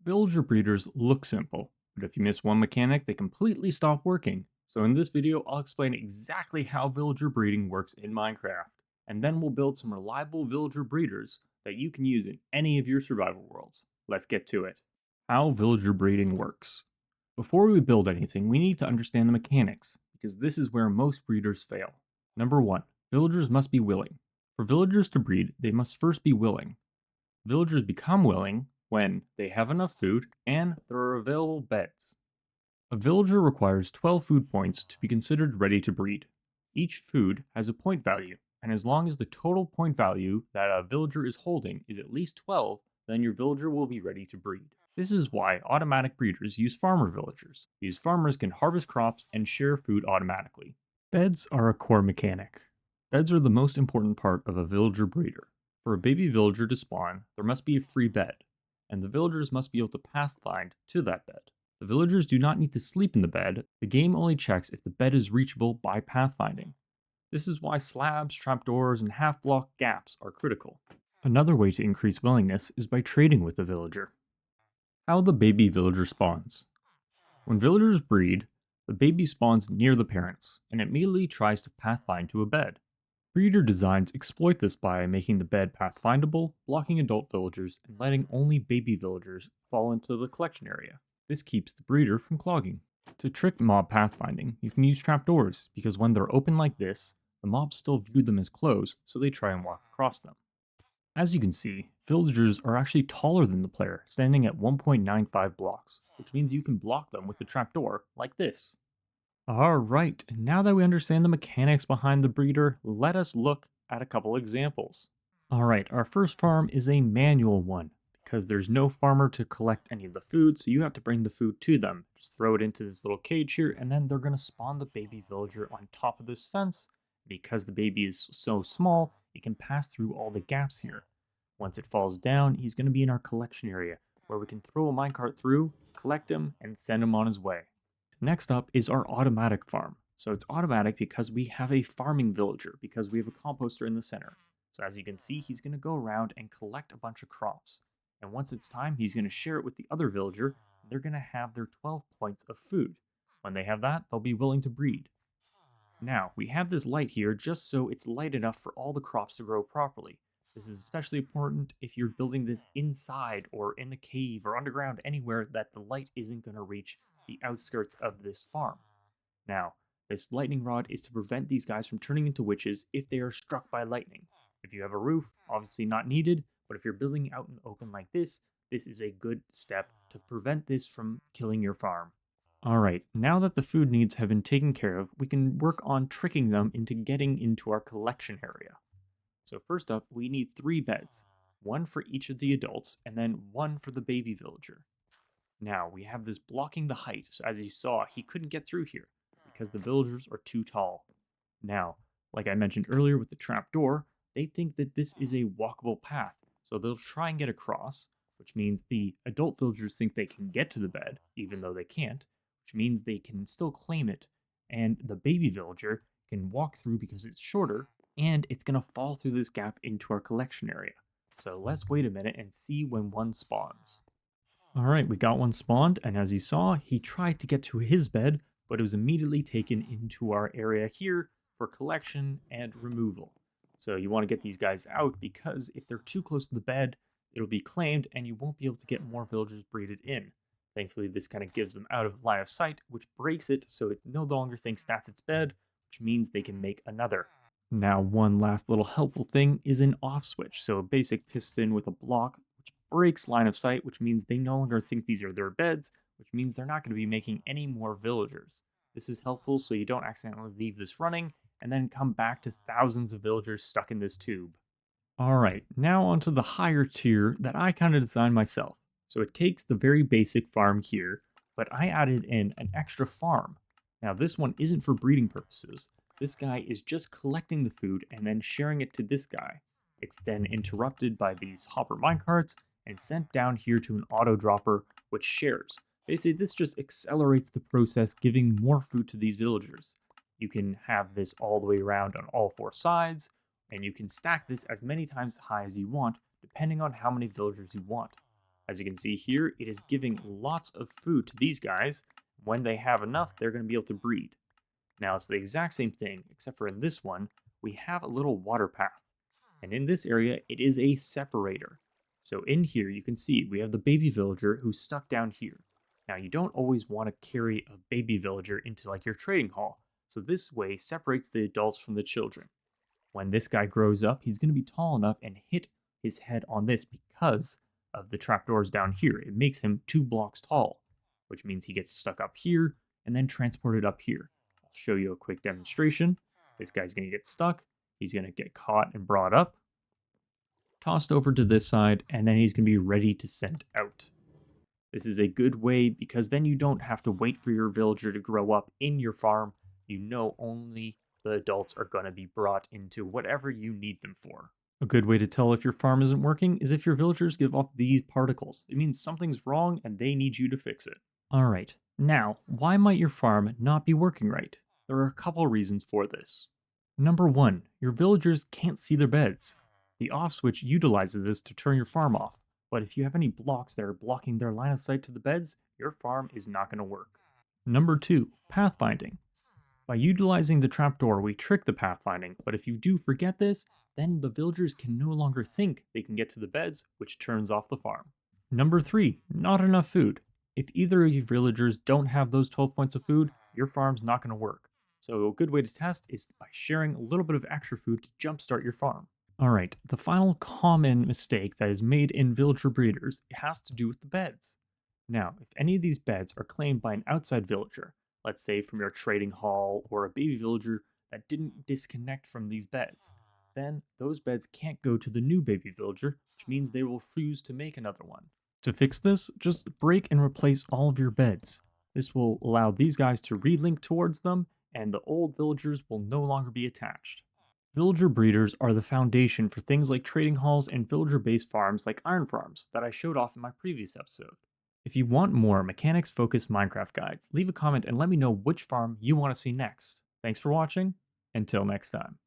Villager breeders look simple, but if you miss one mechanic, they completely stop working. So in this video, I'll explain exactly how villager breeding works in Minecraft, and then we'll build some reliable villager breeders that you can use in any of your survival worlds. Let's get to it. How villager breeding works. Before we build anything, we need to understand the mechanics, because this is where most breeders fail. Number 1. Villagers must be willing. For villagers to breed, they must first be willing. Villagers become willing when they have enough food and there are available beds. A villager requires 12 food points to be considered ready to breed. Each food has a point value, and as long as the total point value that a villager is holding is at least 12, then your villager will be ready to breed. This is why automatic breeders use farmer villagers. These farmers can harvest crops and share food automatically. Beds are a core mechanic. Beds are the most important part of a villager breeder. For a baby villager to spawn, there must be a free bed, and the villagers must be able to pathfind to that bed. The villagers do not need to sleep in the bed, the game only checks if the bed is reachable by pathfinding. This is why slabs, trapdoors, and half-block gaps are critical. Another way to increase willingness is by trading with the villager. How the baby villager spawns. When villagers breed, the baby spawns near the parents, and immediately tries to pathfind to a bed. Breeder designs exploit this by making the bed pathfindable, blocking adult villagers, and letting only baby villagers fall into the collection area. This keeps the breeder from clogging. To trick mob pathfinding, you can use trapdoors, because when they're open like this, the mobs still view them as closed, so they try and walk across them. As you can see, villagers are actually taller than the player, standing at 1.95 blocks, which means you can block them with the trapdoor like this. Alright, now that we understand the mechanics behind the breeder, let us look at a couple examples. Alright, our first farm is a manual one, because there's no farmer to collect any of the food, so you have to bring the food to them. Just throw it into this little cage here, and then they're going to spawn the baby villager on top of this fence. Because the baby is so small, it can pass through all the gaps here. Once it falls down, he's going to be in our collection area, where we can throw a minecart through, collect him, and send him on his way. Next up is our automatic farm. So it's automatic because we have a farming villager, because we have a composter in the center. So as you can see, he's going to go around and collect a bunch of crops. And once it's time, he's going to share it with the other villager, and they're going to have their 12 points of food. When they have that, they'll be willing to breed. Now, we have this light here just so it's light enough for all the crops to grow properly. This is especially important if you're building this inside or in a cave or underground anywhere that the light isn't going to reach the outskirts of this farm. Now, this lightning rod is to prevent these guys from turning into witches if they are struck by lightning. If you have a roof, obviously not needed, but if you're building out in the open like this is a good step to prevent this from killing your farm. Alright, now that the food needs have been taken care of, we can work on tricking them into getting into our collection area. So first up, we need 3 beds. One for each of the adults, and then one for the baby villager. Now, we have this blocking the height, so as you saw, he couldn't get through here, because the villagers are too tall. Now, like I mentioned earlier with the trapdoor, they think that this is a walkable path, so they'll try and get across, which means the adult villagers think they can get to the bed, even though they can't, which means they can still claim it, and the baby villager can walk through because it's shorter, and it's going to fall through this gap into our collection area. So let's wait a minute and see when one spawns. Alright, we got one spawned, and as you saw, he tried to get to his bed, but it was immediately taken into our area here for collection and removal. So you want to get these guys out because if they're too close to the bed, it'll be claimed and you won't be able to get more villagers breeded in. Thankfully, this kind of gives them out of line of sight, which breaks it so it no longer thinks that's its bed, which means they can make another. Now, one last little helpful thing is an off switch, so a basic piston with a block which breaks line of sight, which means they no longer think these are their beds, which means they're not going to be making any more villagers. This is helpful so you don't accidentally leave this running and then come back to thousands of villagers stuck in this tube. Alright, now onto the higher tier that I kind of designed myself. So it takes the very basic farm here, but I added in an extra farm. Now this one isn't for breeding purposes. This guy is just collecting the food and then sharing it to this guy. It's then interrupted by these hopper minecarts and sent down here to an auto dropper, which shares. Basically, this just accelerates the process, giving more food to these villagers. You can have this all the way around on all 4 sides, and you can stack this as many times high as you want, depending on how many villagers you want. As you can see here, it is giving lots of food to these guys. When they have enough, they're going to be able to breed. Now it's the exact same thing, except for in this one, we have a little water path. And in this area, it is a separator. So in here, you can see we have the baby villager who's stuck down here. Now you don't always want to carry a baby villager into like your trading hall. So this way separates the adults from the children. When this guy grows up, he's going to be tall enough and hit his head on this because of the trapdoors down here. It makes him 2 blocks tall, which means he gets stuck up here and then transported up here. I'll show you a quick demonstration. This guy's going to get stuck. He's going to get caught and brought up, tossed over to this side, and then he's going to be ready to send out. This is a good way because then you don't have to wait for your villager to grow up in your farm. You know only the adults are going to be brought into whatever you need them for. A good way to tell if your farm isn't working is if your villagers give off these particles. It means something's wrong and they need you to fix it. Alright, now, why might your farm not be working right? There are a couple reasons for this. Number 1, your villagers can't see their beds. The off switch utilizes this to turn your farm off, but if you have any blocks that are blocking their line of sight to the beds, your farm is not going to work. Number 2, pathfinding. By utilizing the trapdoor, we trick the pathfinding, but if you do forget this, then the villagers can no longer think they can get to the beds, which turns off the farm. Number 3, not enough food. If either of your villagers don't have those 12 points of food, your farm's not going to work. So a good way to test is by sharing a little bit of extra food to jumpstart your farm. Alright, the final common mistake that is made in villager breeders has to do with the beds. Now, if any of these beds are claimed by an outside villager, let's say from your trading hall or a baby villager that didn't disconnect from these beds, then those beds can't go to the new baby villager, which means they will refuse to make another one. To fix this, just break and replace all of your beds. This will allow these guys to relink towards them, and the old villagers will no longer be attached. Villager breeders are the foundation for things like trading halls and villager-based farms like iron farms that I showed off in my previous episode. If you want more mechanics-focused Minecraft guides, leave a comment and let me know which farm you want to see next. Thanks for watching. Until next time.